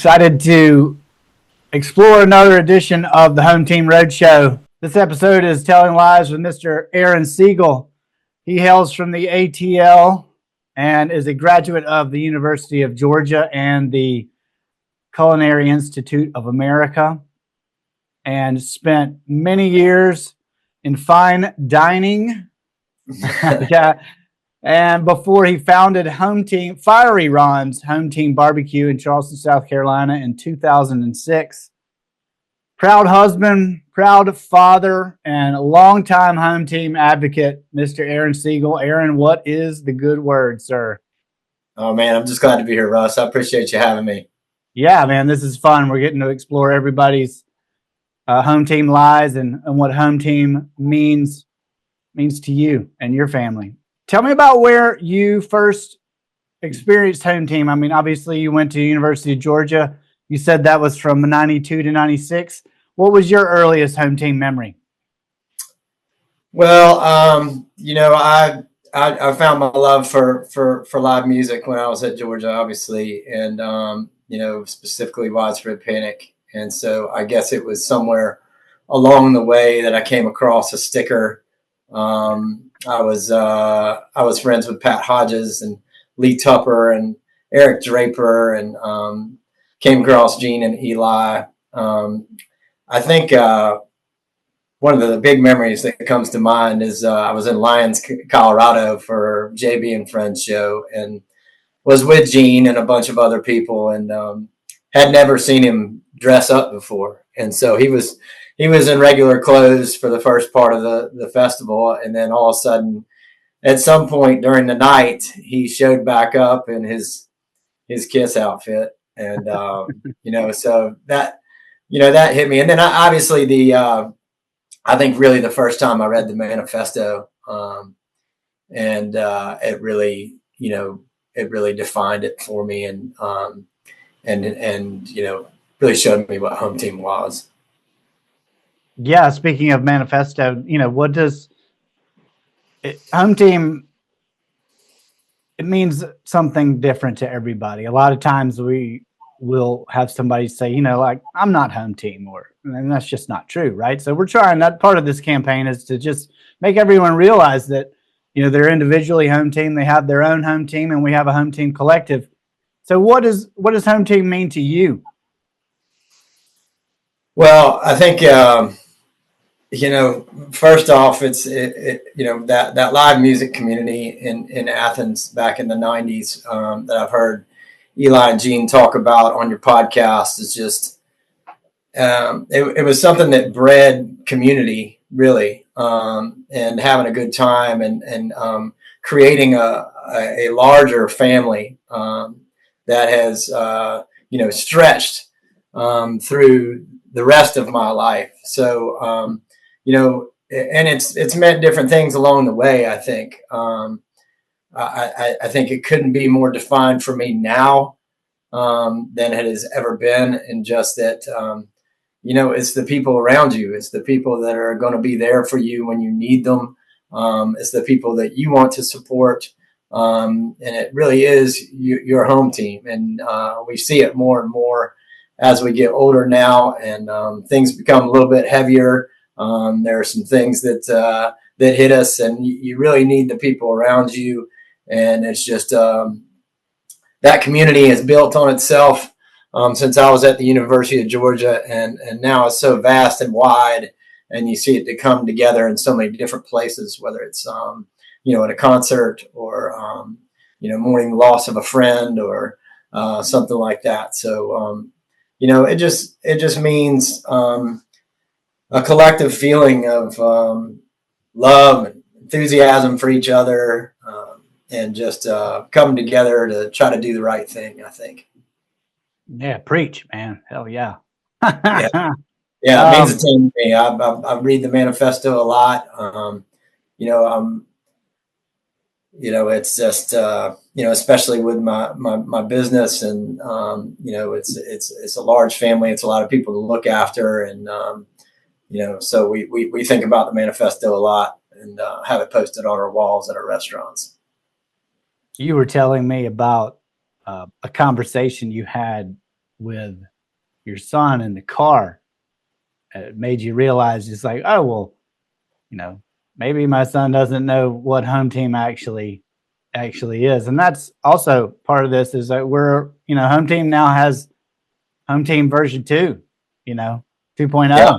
Excited to explore another edition of the Home Team Roadshow. This episode is Telling Lies with Mr. Aaron Siegel. He hails from the ATL and is a graduate of the University of Georgia and the Culinary Institute of America, and spent many years in fine dining. Yeah. And before he founded Home Team, Fiery Ron's Home Team BBQ in Charleston, South Carolina in 2006. Proud husband, proud father, and a longtime Home Team advocate, Mr. Aaron Siegel. Aaron, what is the good word, sir? Oh, man, I'm just glad to be here, Russ. I appreciate you having me. Yeah, man, this is fun. We're getting to explore everybody's home team lies and what home team means to you and your family. Tell me about where you first experienced home team. I mean, obviously you went to University of Georgia. You said that was from 92 to 96. What was your earliest home team memory? Well, I found my love for live music when I was at Georgia, obviously, and specifically Widespread Panic. And so I guess it was somewhere along the way that I came across a sticker. I was friends with Pat Hodges and Lee Tupper and Eric Draper, and came across Gene and Eli. I think one of the big memories that comes to mind is I was in Lyons, Colorado for JB and Friends show, and was with Gene and a bunch of other people, and had never seen him dress up before. And so he was in regular clothes for the first part of the festival. And then all of a sudden, at some point during the night, he showed back up in his Kiss outfit. And, so that hit me. And then obviously I think really the first time I read the manifesto, and it really defined it for me, and really showed me what home team was. Yeah, speaking of manifesto, what does home team? It means something different to everybody. A lot of times we will have somebody say, like, I'm not home team, and that's just not true, right? So we're trying, that part of this campaign is to just make everyone realize that, they're individually home team, they have their own home team, and we have a home team collective. So what does home team mean to you? Well, I think, first off, it's that live music community in Athens back in the 90s, that I've heard Eli and Gene talk about on your podcast is just, it was something that bred community, really, and having a good time, and creating a larger family that has stretched through the rest of my life. So, and it's meant different things along the way. I think, I think it couldn't be more defined for me now, than it has ever been. And just that, it's the people around you. It's the people that are going to be there for you when you need them. It's the people that you want to support. And it really is your home team. And we see it more and more as we get older now, and things become a little bit heavier. There are some things that hit us, and you really need the people around you. And it's just that community is built on itself since I was at the University of Georgia, and now it's so vast and wide, and you see it to come together in so many different places, whether it's at a concert, or mourning the loss of a friend, or something like that. So it just means a collective feeling of love and enthusiasm for each other, and just coming together to try to do the right thing, I think. Yeah, preach, man. Hell yeah. Yeah, it means a ton to me. I read the manifesto a lot. It's just especially with my business, and it's a large family. It's a lot of people to look after, and so we think about the manifesto a lot, and have it posted on our walls at our restaurants. You were telling me about a conversation you had with your son in the car, it made you realize it's like, oh, well, maybe my son doesn't know what home team actually is. And that's also part of this is that we're, home team now has home team version 2, 2.0. Yeah,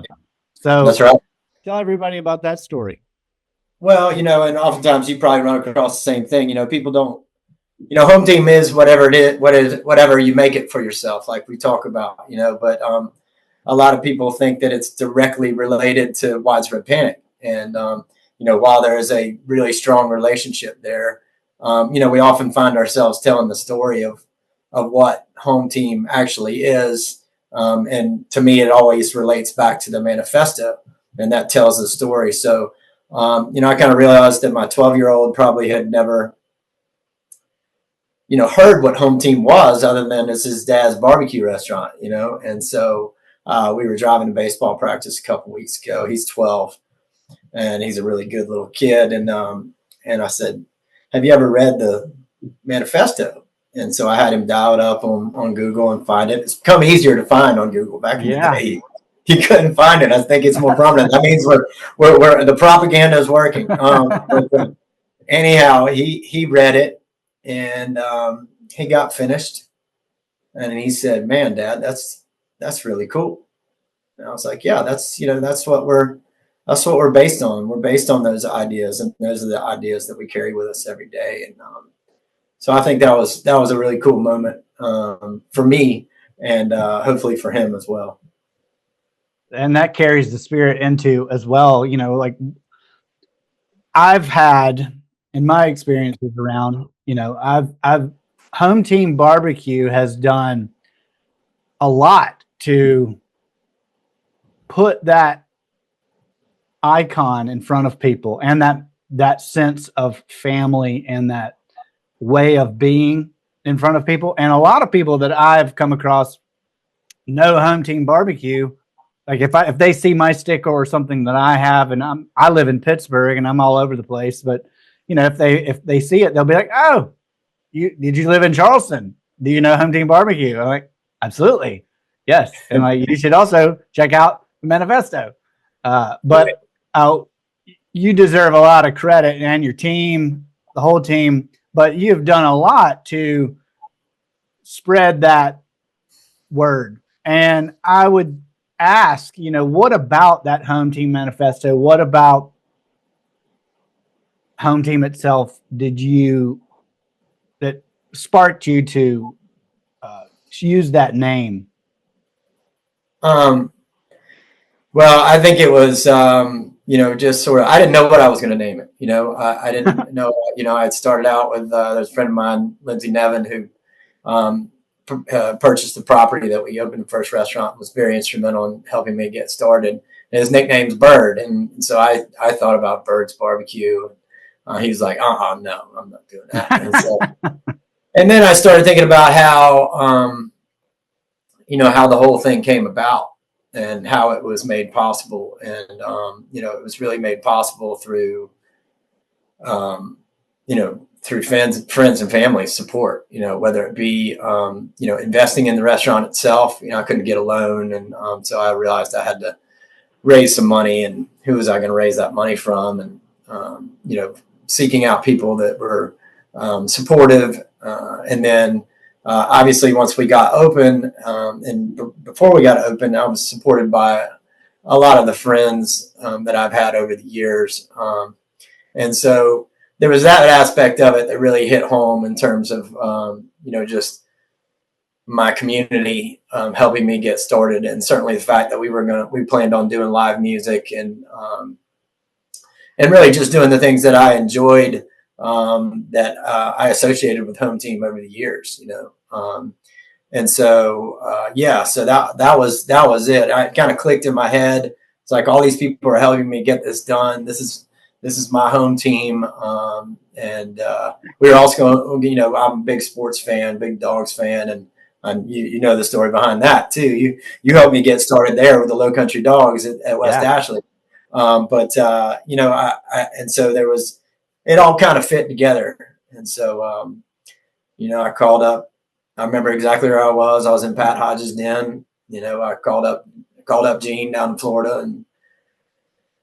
So that's right. tell everybody about that story. Well, and oftentimes you probably run across the same thing. People don't, home team is whatever it is, whatever you make it for yourself, like we talk about, but a lot of people think that it's directly related to widespread panic. And, while there is a really strong relationship there, we often find ourselves telling the story of what home team actually is. And to me, it always relates back to the manifesto, and that tells the story. So, I kind of realized that my 12-year-old probably had never, heard what home team was other than it's his dad's barbecue restaurant, and so we were driving to baseball practice a couple weeks ago. He's 12, and he's a really good little kid. And I said, "Have you ever read the manifesto?" And so I had him dial it up on Google and find it. It's become easier to find on Google. Back in the day, he couldn't find it. I think it's more prominent. That means we're the propaganda is working. But anyhow, he read it, and he got finished, and he said, "Man, Dad, that's really cool." And I was like, "Yeah, that's what we're based on. We're based on those ideas, and those are the ideas that we carry with us every day." And so I think that was a really cool moment for me, and hopefully for him as well. And that carries the spirit into as well. Like I've had in my experiences around, I've home team barbecue has done a lot to put that icon in front of people, and that sense of family and that way of being in front of people. And a lot of people that I've come across know home team barbecue. Like if they see my sticker or something that I have, and I live in Pittsburgh and I'm all over the place, but if they see it, they'll be like, "Oh, did you live in Charleston? Do you know home team barbecue?" I'm like, "Absolutely, yes." And like, you should also check out the manifesto. But you deserve a lot of credit, and your team, the whole team. But you've done a lot to spread that word. And I would ask, what about that home team manifesto? What about home team itself that sparked you to use that name? Well, I think it was, just sort of, I didn't know what I was going to name it. I didn't know, I had started out with, there's a friend of mine, Lindsay Nevin, who purchased the property that we opened the first restaurant, was very instrumental in helping me get started. And his nickname's Bird. And so I thought about Bird's Barbecue. He was like, no, I'm not doing that. And then I started thinking about how, how the whole thing came about and how it was made possible. And, it was really made possible through, through friends and family support, whether it be, investing in the restaurant itself. I couldn't get a loan. And so I realized I had to raise some money, and who was I going to raise that money from? And, seeking out people that were supportive. And then obviously once we got open, and before we got open, I was supported by a lot of the friends that I've had over the years. And so there was that aspect of it that really hit home in terms of, just my community helping me get started. And certainly the fact that we planned on doing live music and really just doing the things that I enjoyed, that I associated with home team over the years, and so so that was it. I kind of clicked in my head. It's like all these people are helping me get this done. This is my home team, and we were also going. I'm a big sports fan, big Dogs fan, and you know the story behind that too. You helped me get started there with the Low Country Dogs at West Ashley. And so it all kind of fit together. And so, I called up I remember exactly where I was. I was in Pat Hodges' den. I called up Gene down in Florida and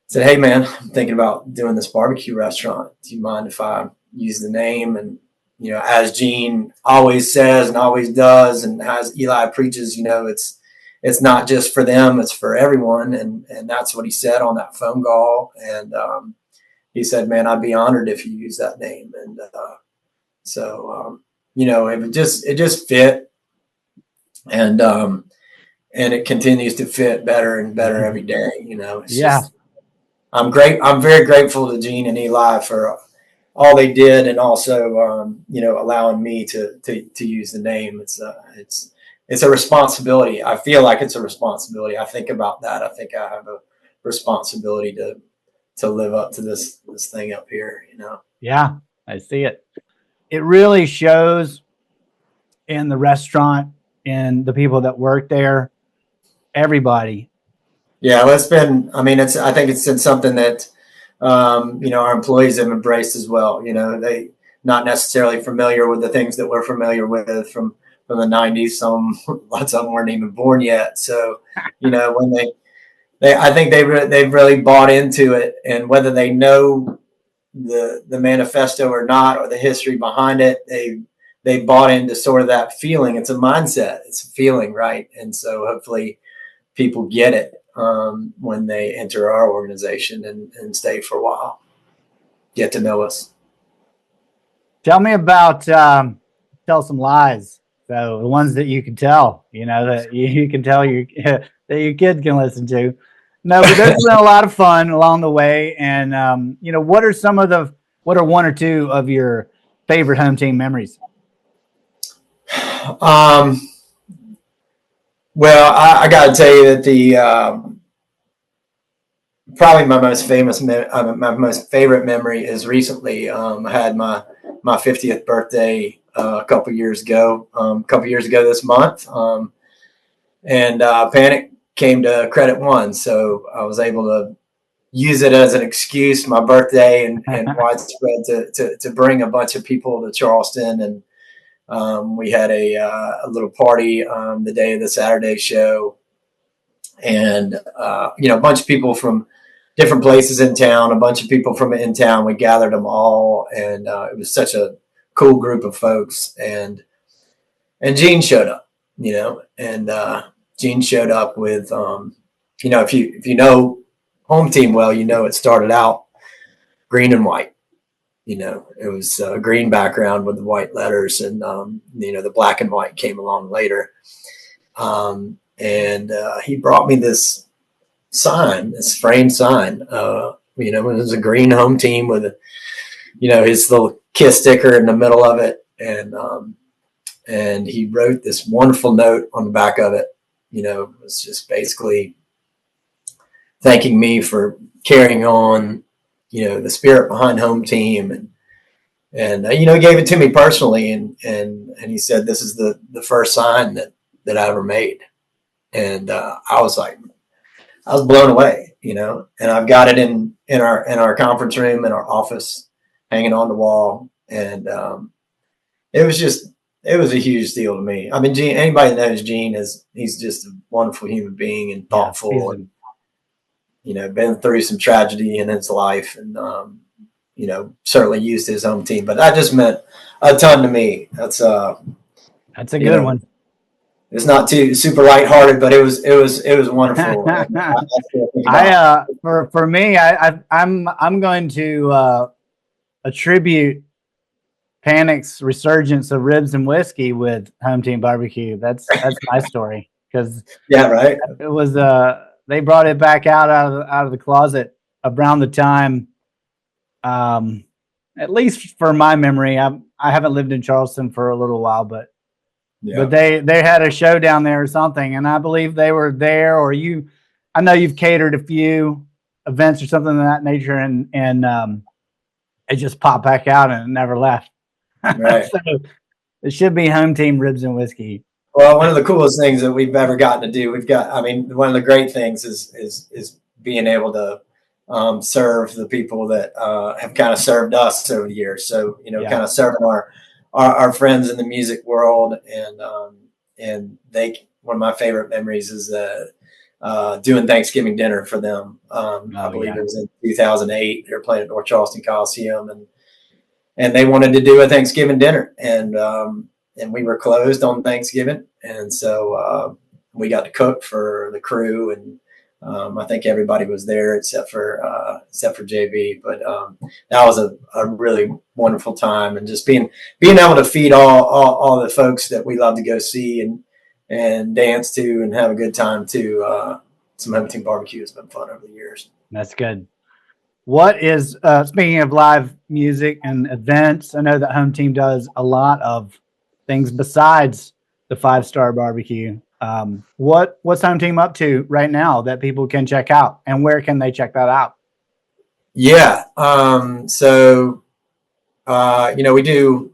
said, "Hey man, I'm thinking about doing this barbecue restaurant. Do you mind if I use the name?" And as Gene always says and always does, and as Eli preaches, it's not just for them; it's for everyone. And that's what he said on that phone call. And he said, "Man, I'd be honored if you use that name." And it just fit, and it continues to fit better and better every day. It's just I'm very grateful to Gene and Eli for all they did, and also allowing me to use the name. It's a responsibility. I feel like it's a responsibility. I think about that. I think I have a responsibility to live up to this thing up here. Yeah, I see it. It really shows in the restaurant, in the people that work there, everybody. Yeah, well, I think it's something that, our employees have embraced as well. They not necessarily familiar with the things that we're familiar with from the '90s. Lots of them weren't even born yet. So, when I think they've really bought into it, and whether they know the manifesto or not, or the history behind it, they bought into sort of that feeling. It's a mindset. It's a feeling, right? And so hopefully people get it when they enter our organization and stay for a while, get to know us. Tell me about tell some lies. So the ones that you can tell, that you can tell that your kid can listen to. No, but there's been a lot of fun along the way. And what are one or two of your favorite home team memories? Well, I got to tell you that the probably my most favorite memory is recently. I had my 50th birthday a couple years ago. This month, and Panic came to Credit One, so I was able to use it as an excuse, my birthday and widespread, to bring a bunch of people to Charleston. And we had a little party the day of the Saturday show, and a bunch of people from different places in town, a bunch of people from in town. We gathered them all, and it was such a cool group of folks. And Gene showed up, and Gene showed up with, if you know Home Team well, it started out green and white. It was a green background with the white letters, and the black and white came along later. And he brought me this sign, this framed sign. It was a green Home Team with his little kiss sticker in the middle of it, and he wrote this wonderful note on the back of it. It was just basically thanking me for carrying on, the spirit behind Home Team, and he gave it to me personally, and he said, "This is the first sign that I ever made," and I was blown away, and I've got it in our conference room, in our office, hanging on the wall, and it was a huge deal to me. I mean, Gene, anybody that knows Gene, he's just a wonderful human being and thoughtful, and been through some tragedy in his life, and certainly used his Home Team, but that just meant a ton to me. That's a good one. It's not too super lighthearted, but it was wonderful. For me, I'm going to attribute Panic's resurgence of ribs and whiskey with Home Team Barbecue. That's my story, because right. It was they brought it back out of the closet around the time. At least for my memory, I haven't lived in Charleston for a little while, but they had a show down there or something, and I believe they were there, or I know you've catered a few events or something of that nature, and it just popped back out and it never left. Right. So it should be Home Team ribs and whiskey. Well, one of the coolest things that we've ever gotten to do, one of the great things is being able to serve the people that have kind of served us over the years. So, kind of serving our friends in the music world, and one of my favorite memories is doing Thanksgiving dinner for them. I Oh believe yeah. it was in 2008. They were playing at North Charleston Coliseum, and they wanted to do a Thanksgiving dinner, and we were closed on Thanksgiving, and so we got to cook for the crew, and I think everybody was there except for JB. But that was a really wonderful time, and just being able to feed all the folks that we love to go see and dance to and have a good time too. Some Home Team Barbecue has been fun over the years. That's good. What is speaking of live music and events? I know that Home Team does a lot of things besides the 5-star barbecue. What's Home Team up to right now that people can check out, and where can they check that out? Yeah. So we do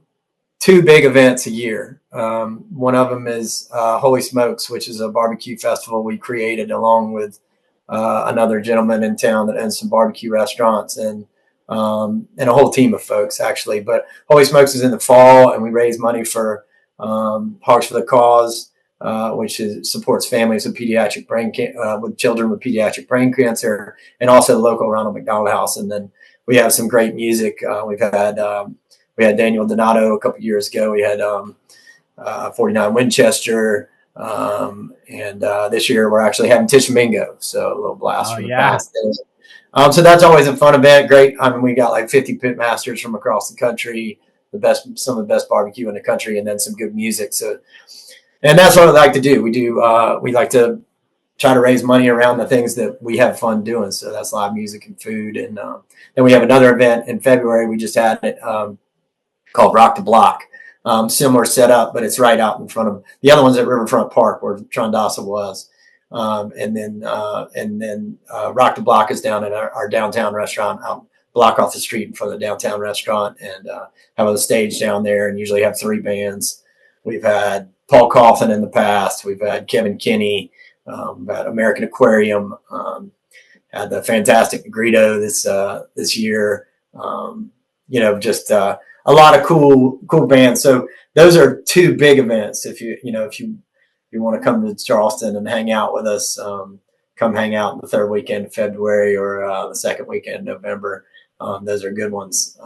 2 big events a year. One of them is Holy Smokes, which is a barbecue festival we created along with another gentleman in town that owns some barbecue restaurants, and a whole team of folks actually. But Holy Smokes is in the fall, and we raise money for Hearts for the Cause, which supports families with with children with pediatric brain cancer, and also the local Ronald McDonald House. And then we have some great music. We had Daniel Donato a couple years ago. We had 49 Winchester. And this year we're actually having Tish Mingo. So a little blast from the past. So that's always a fun event. Great. I mean, we got like 50 pit masters from across the country, some of the best barbecue in the country, and then some good music. So, and that's what we like to do. We like to try to raise money around the things that we have fun doing. So that's live music and food. And then we have another event in February. We just had it called Rock the Block. Similar setup, but it's right out in front of the other one's at Riverfront Park where Trondasa was. And then Rock the Block is down in our downtown restaurant, out block off the street in front of the downtown restaurant, and have a stage down there, and usually have 3 bands. We've had Paul Coffin in the past. We've had Kevin Kinney, had American Aquarium, had the Fantastic Negrito this year. Just a lot of cool bands. So those are 2 big events. If you want to come to Charleston and hang out with us, come hang out in the 3rd weekend of February or the 2nd weekend of November. Those are good ones.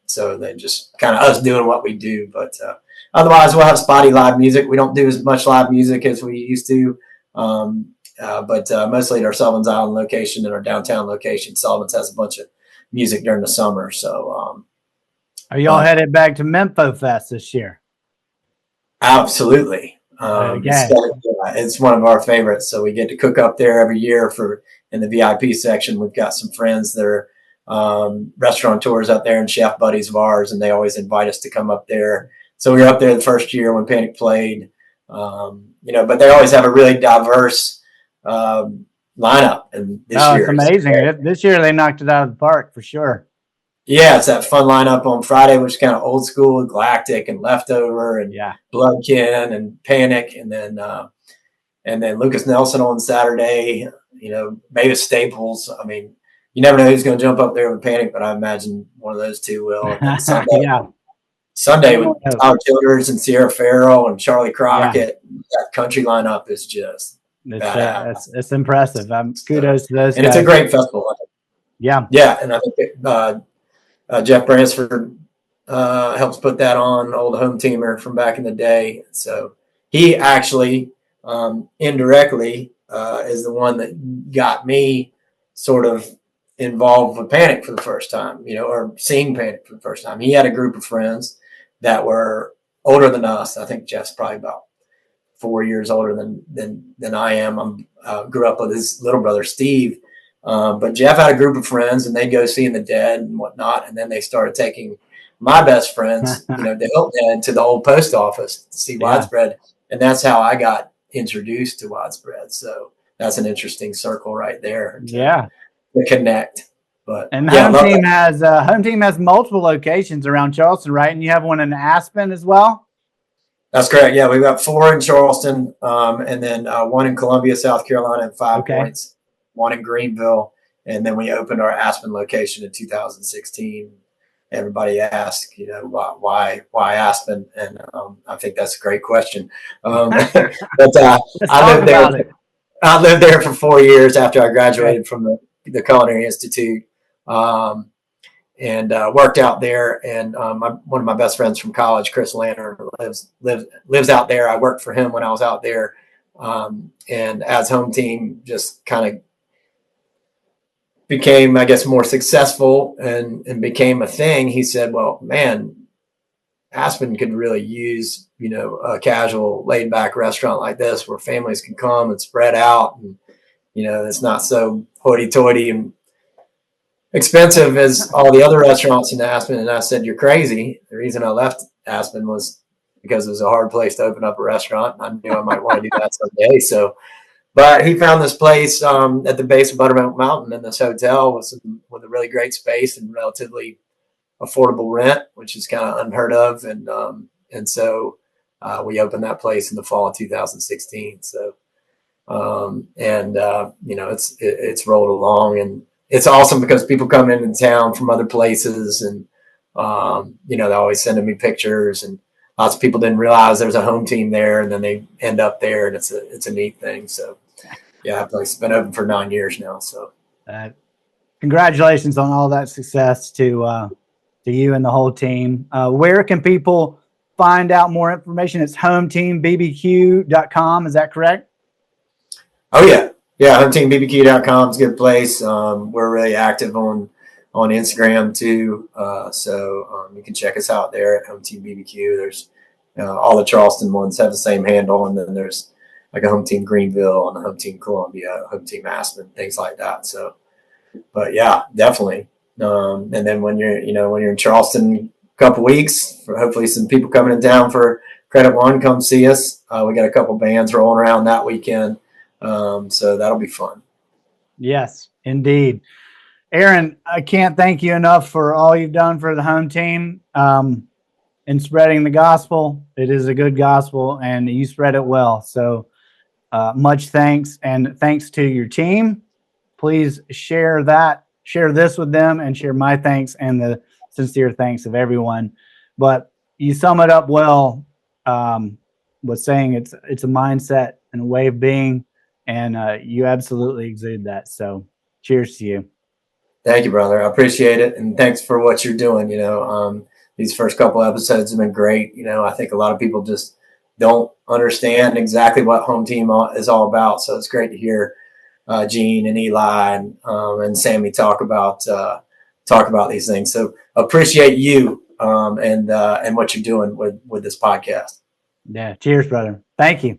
So they just kind of us doing what we do. But otherwise, we'll have spotty live music. We don't do as much live music as we used to. But mostly at our Sullivan's Island location and our downtown location. Sullivan's has a bunch of music during the summer. So are y'all headed back to Mempho Fest this year? Absolutely. It's one of our favorites. So we get to cook up there every year in the VIP section. We've got some friends that are restaurateurs out there and chef buddies of ours, and they always invite us to come up there. So we were up there the first year when Panic played, but they always have a really diverse lineup. And this year, it's amazing. This year they knocked it out of the park for sure. Yeah, it's that fun lineup on Friday, which is kind of old school, Galactic and Leftover and Bloodkin and Panic, and then Lucas Nelson on Saturday. Mavis Staples. I mean, you never know who's going to jump up there with Panic, but I imagine one of those 2 will. Sunday with Tyler Childers and Sierra Farrell and Charlie Crockett. That country lineup is just it's impressive. Kudos to those and guys. It's a great festival. Yeah, and I think Jeff Bransford helps put that on, old home teamer from back in the day. So he actually indirectly is the one that got me sort of involved with Panic for the first time, or seeing Panic for the first time. He had a group of friends that were older than us. I think Jeff's probably about 4 years older than I am. Grew up with his little brother, Steve. But Jeff had a group of friends, and they'd go seeing the Dead and whatnot. And then they started taking my best friends, the Hilton to the old post office to see Widespread. And that's how I got introduced to Widespread. So that's an interesting circle right there. To connect. But Home Team has multiple locations around Charleston, right? And you have one in Aspen as well. That's correct. Yeah, we've got 4 in Charleston, and then 1 in Columbia, South Carolina, at 5 Points. 1 in Greenville, and then we opened our Aspen location in 2016. everybody asks, why Aspen? And I think that's a great question. But Let's I talk lived there. about it. I lived there for 4 years after I Okay. graduated from the Culinary Institute, and worked out there. And one of my best friends from college, Chris Lantern, lives out there. I worked for him when I was out there, and as Home Team just kind of became, I guess, more successful and became a thing. He said, "Well, man, Aspen could really use, a casual, laid back restaurant like this where families can come and spread out, and it's not so hoity toity and expensive as all the other restaurants in Aspen." And I said, "You're crazy." The reason I left Aspen was because it was a hard place to open up a restaurant. I knew I might want to do that someday. So, but he found this place at the base of Buttermilk Mountain in this hotel with a really great space and relatively affordable rent, which is kind of unheard of. And so we opened that place in the fall of 2016. So, it's rolled along, and it's awesome because people come in town from other places, and they're always sending me pictures, and lots of people didn't realize there's a Home Team there, and then they end up there, and it's a neat thing. So yeah, that place has been open for 9 years now. So Congratulations on all that success to you and the whole team. Where can people find out more information? It's hometeambbq.com. Is that correct? oh yeah, HomeTeamBBQ.com is a good place. We're really active on Instagram too, so you can check us out there at Home Team BBQ. There's all the Charleston ones have the same handle, and then there's like a Home Team Greenville and a Home Team Columbia, Home Team Aspen, things like that. So, but yeah, definitely. And then when you're in Charleston a couple weeks, hopefully some people coming in town for Credit One, come see us. We got a couple bands rolling around that weekend. So that'll be fun. Yes, indeed. Aaron, I can't thank you enough for all you've done for the Home Team in spreading the gospel. It is a good gospel, and you spread it well. So much thanks, and thanks to your team. Please share this with them, and share my thanks and the sincere thanks of everyone. But you sum it up well, with saying it's a mindset and a way of being, and you absolutely exude that. So cheers to you. Thank you, brother. I appreciate it. And thanks for what you're doing. These first couple episodes have been great. I think a lot of people just don't understand exactly what Home Team is all about. So it's great to hear Gene and Eli and Sammy talk about these things. So appreciate you and what you're doing with this podcast. Yeah. Cheers, brother. Thank you.